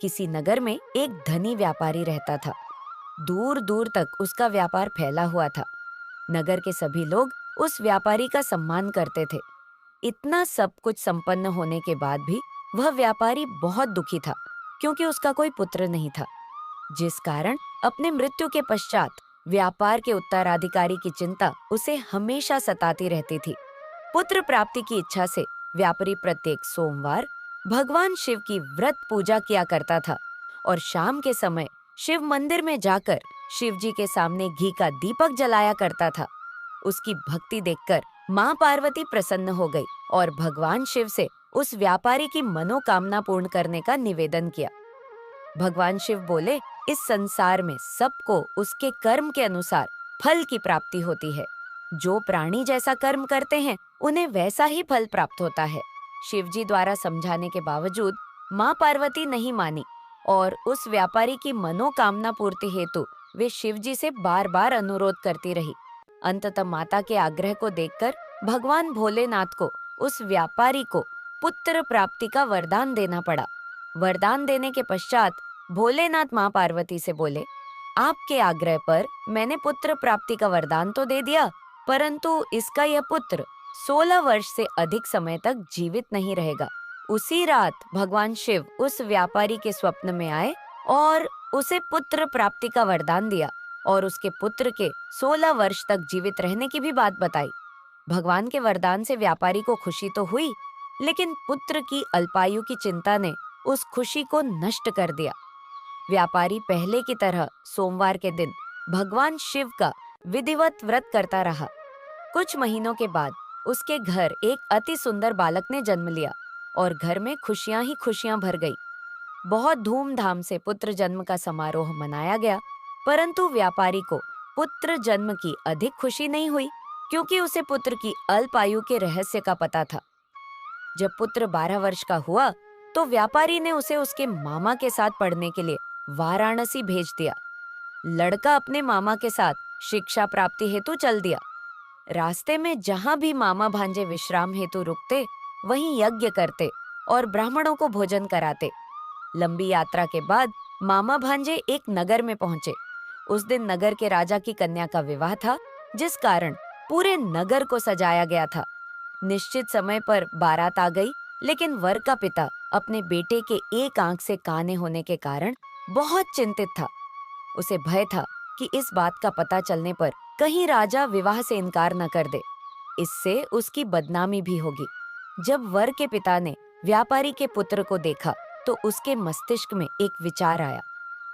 किसी नगर में एक धनी व्यापारी रहता था। दूर दूर तक उसका व्यापार फैला हुआ था। नगर के सभी लोग उस व्यापारी का सम्मान करते थे। इतना सब कुछ संपन्न होने के बाद भी वह व्यापारी बहुत दुखी था, क्योंकि उसका कोई पुत्र नहीं था, जिस कारण अपने मृत्यु के पश्चात व्यापार के उत्तराधिकारी की चिंता उसे हमेशा सताती रहती थी। पुत्र प्राप्ति की इच्छा से व्यापारी प्रत्येक सोमवार भगवान शिव की व्रत पूजा किया करता था और शाम के समय शिव मंदिर में जाकर शिव जी के सामने घी का दीपक जलाया करता था। उसकी भक्ति देखकर माँ पार्वती प्रसन्न हो गई और भगवान शिव से उस व्यापारी की मनोकामना पूर्ण करने का निवेदन किया। भगवान शिव बोले, इस संसार में सबको उसके कर्म के अनुसार फल की प्राप्ति होती है। जो प्राणी जैसा कर्म करते हैं उन्हें वैसा ही फल प्राप्त होता है। शिव जी द्वारा समझाने के बावजूद माँ पार्वती नहीं मानी और उस व्यापारी की मनोकामना पूर्ति हेतु वे शिव जी से बार बार अनुरोध करती रही। अंततः माता के आग्रह को देखकर भगवान भोलेनाथ को उस व्यापारी को पुत्र प्राप्ति का वरदान देना पड़ा। वरदान देने के पश्चात भोलेनाथ माँ पार्वती से बोले, आपके आग्रह पर मैंने पुत्र प्राप्ति का वरदान तो दे दिया, परंतु इसका यह पुत्र 16 वर्ष से अधिक समय तक जीवित नहीं रहेगा। उसी रात भगवान शिव उस व्यापारी के स्वप्न में आए और उसे पुत्र प्राप्ति का वरदान दिया और उसके पुत्र के 16 वर्ष तक जीवित रहने की भी बात बताई। भगवान के वरदान से व्यापारी को खुशी तो हुई, लेकिन पुत्र की अल्पायु की चिंता ने उस खुशी को नष्ट कर दिया। व्यापारी पहले की तरह सोमवार के दिन भगवान शिव का विधिवत व्रत करता रहा। कुछ महीनों के बाद उसके घर एक अति सुंदर बालक ने जन्म लिया और घर में खुशियां ही खुशियां भर गई। बहुत धूमधाम से पुत्र जन्म का समारोह मनाया गया, परंतु व्यापारी को पुत्र जन्म की अधिक खुशी नहीं हुई, क्योंकि उसे पुत्र की अल्प आयु के रहस्य का पता था। जब पुत्र 12 वर्ष का हुआ तो व्यापारी ने उसे उसके मामा के साथ पढ़ने के लिए वाराणसी भेज दिया। लड़का अपने मामा के साथ शिक्षा प्राप्ति हेतु चल दिया। रास्ते में जहां भी मामा भांजे विश्राम हेतु रुकते, वहीं यज्ञ करते और ब्राह्मणों को भोजन कराते। लंबी यात्रा के बाद मामा भांजे एक नगर में पहुंचे। उस दिन नगर के राजा की कन्या का विवाह था, जिस कारण पूरे नगर को सजाया गया था। निश्चित समय पर बारात आ गई, लेकिन वर का पिता अपने बेटे के एक आंख से काने होने के कारण बहुत चिंतित था। उसे भय था कि इस बात का पता चलने पर कहीं राजा विवाह से इनकार न कर दे, इससे उसकी बदनामी भी होगी। जब वर के पिता ने व्यापारी के पुत्र को देखा तो उसके मस्तिष्क में एक विचार आया।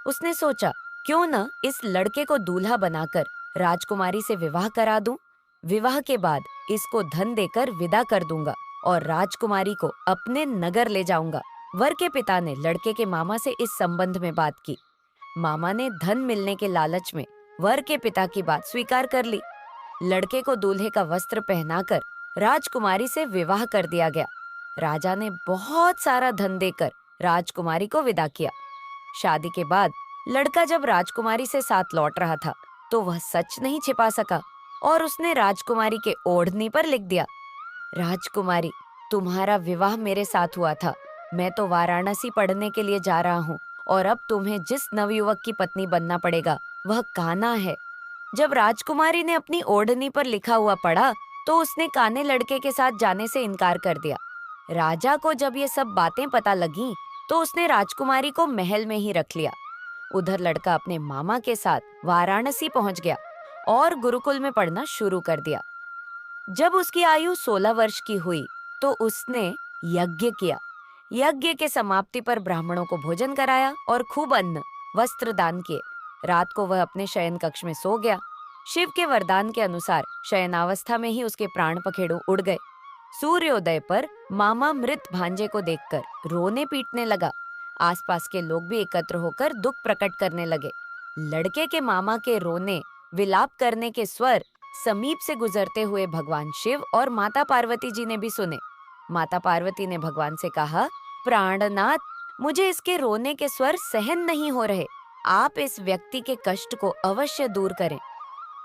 उसने सोचा, क्यों न इस लड़के को दूल्हा बनाकर राजकुमारी से विवाह करा दूं। विवाह के बाद इसको धन देकर विदा कर दूंगा और राजकुमारी को अपने नगर ले जाऊंगा। वर के पिता ने लड़के के मामा से इस संबंध में बात की। मामा ने धन मिलने के लालच में वर के पिता की बात स्वीकार कर ली। लड़के को दूल्हे का वस्त्र पहनाकर राजकुमारी से विवाह कर दिया गया। राजा ने बहुत सारा धन देकर राजकुमारी को विदा किया। शादी के बाद लड़का जब राजकुमारी से साथ लौट रहा था तो वह सच नहीं छिपा सका और उसने राजकुमारी के ओढ़नी पर लिख दिया, राजकुमारी, तुम्हारा विवाह मेरे साथ हुआ था। मैं तो वाराणसी पढ़ने के लिए जा रहा हूँ और अब तुम्हें जिस नवयुवक की पत्नी बनना पड़ेगा वह कान्हा है। जब राजकुमारी ने अपनी ओढ़नी पर लिखा हुआ पढ़ा तो उसने काने लड़के के साथ जाने से इनकार कर दिया। राजा को जब ये सब बातें पता लगीं तो उसने राजकुमारी को महल में ही रख लिया। उधर लड़का अपने मामा के साथ वाराणसी पहुंच गया और गुरुकुल में पढ़ना शुरू कर दिया। जब उसकी आयु 16 वर्ष की हुई तो उसने यज्ञ किया। यज्ञ के समाप्ति पर ब्राह्मणों को भोजन कराया और खूब अन्न वस्त्र दान किए। रात को वह अपने शयन कक्ष में सो गया। शिव के वरदान के अनुसार शयनावस्था में ही उसके प्राण पखेरु उड़ गए। सूर्योदय पर मामा मृत भांजे को देखकर रोने पीटने लगा। आसपास के लोग भी एकत्र होकर दुख प्रकट करने लगे। लड़के के मामा के रोने विलाप करने के स्वर समीप से गुजरते हुए भगवान शिव और माता पार्वती जी ने भी सुने। माता पार्वती ने भगवान से कहा, प्राणनाथ, मुझे इसके रोने के स्वर सहन नहीं हो रहे। आप इस व्यक्ति के कष्ट को अवश्य दूर करें।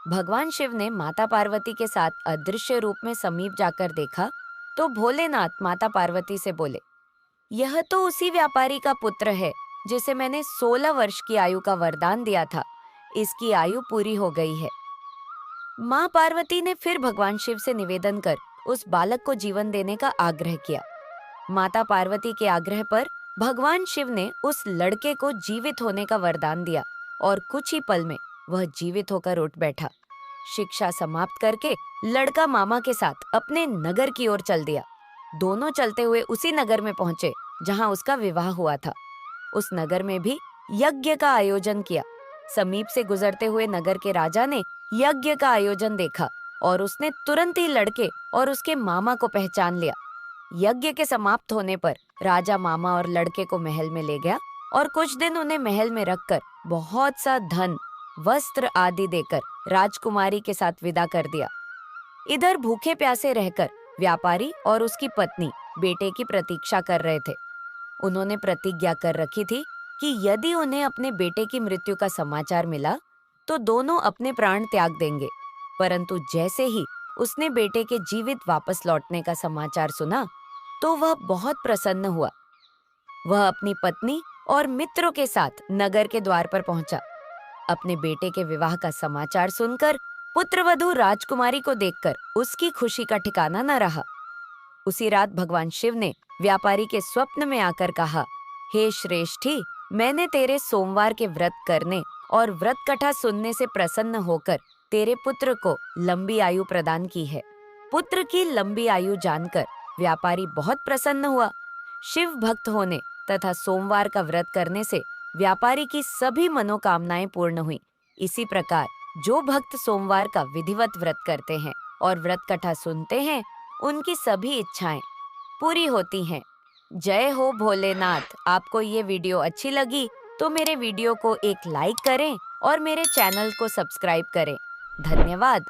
भगवान शिव ने माता पार्वती के साथ अदृश्य रूप में समीप जाकर देखा तो भोलेनाथ माता पार्वती से बोले, यह तो उसी व्यापारी का पुत्र है जिसे मैंने 16 वर्ष की आयु का वरदान दिया था, इसकी आयु पूरी हो गई है। माँ पार्वती ने फिर भगवान शिव से निवेदन कर उस बालक को जीवन देने का आग्रह किया। माता पार्वती के आग्रह पर भगवान शिव ने उस लड़के को जीवित होने का वरदान दिया और कुछ ही पल में वह जीवित होकर उठ बैठा। शिक्षा समाप्त करके लड़का मामा के साथ अपने नगर की ओर चल दिया। दोनों चलते हुए उसी नगर में पहुंचे जहां उसका विवाह हुआ था। उस नगर में भी यज्ञ का आयोजन किया। समीप से गुजरते हुए नगर के राजा ने यज्ञ का आयोजन देखा और उसने तुरंत ही लड़के और उसके मामा को पहचान लिया। यज्ञ के समाप्त होने पर राजा मामा और लड़के को महल में ले गया और कुछ दिन उन्हें महल में रखकर बहुत सा धन, वस्त्र आदि देकर राजकुमारी के साथ विदा कर दिया। इधर भूखे प्यासे रहकर व्यापारी और उसकी पत्नी बेटे की प्रतीक्षा कर रहे थे। उन्होंने प्रतिज्ञा कर रखी थी कि यदि उन्हें अपने बेटे की मृत्यु का समाचार मिला तो दोनों अपने प्राण त्याग देंगे। परंतु जैसे ही उसने बेटे के जीवित वापस लौटने का समाचार सुना तो वह बहुत प्रसन्न हुआ। वह अपनी पत्नी और मित्रों के साथ नगर के द्वार पर पहुंचा। अपने बेटे के विवाह का समाचार सुनकर पुत्रवधू राजकुमारी को देखकर उसकी खुशी का ठिकाना न रहा। उसी रात भगवान शिव ने व्यापारी के स्वप्न में आकर कहा, हे श्रेष्ठी, मैंने तेरे सोमवार के व्रत करने और व्रत कथा सुनने से प्रसन्न होकर तेरे पुत्र को लंबी आयु प्रदान की है। पुत्र की लंबी आयु जानकर व्यापारी बहुत प्रसन्न हुआ। शिव भक्त होने तथा सोमवार का व्रत करने से व्यापारी की सभी मनोकामनाएं पूर्ण हुई। इसी प्रकार जो भक्त सोमवार का विधिवत व्रत करते हैं और व्रत कथा सुनते हैं, उनकी सभी इच्छाएं पूरी होती हैं। जय हो भोलेनाथ। आपको ये वीडियो अच्छी लगी तो मेरे वीडियो को एक लाइक करें और मेरे चैनल को सब्सक्राइब करें। धन्यवाद।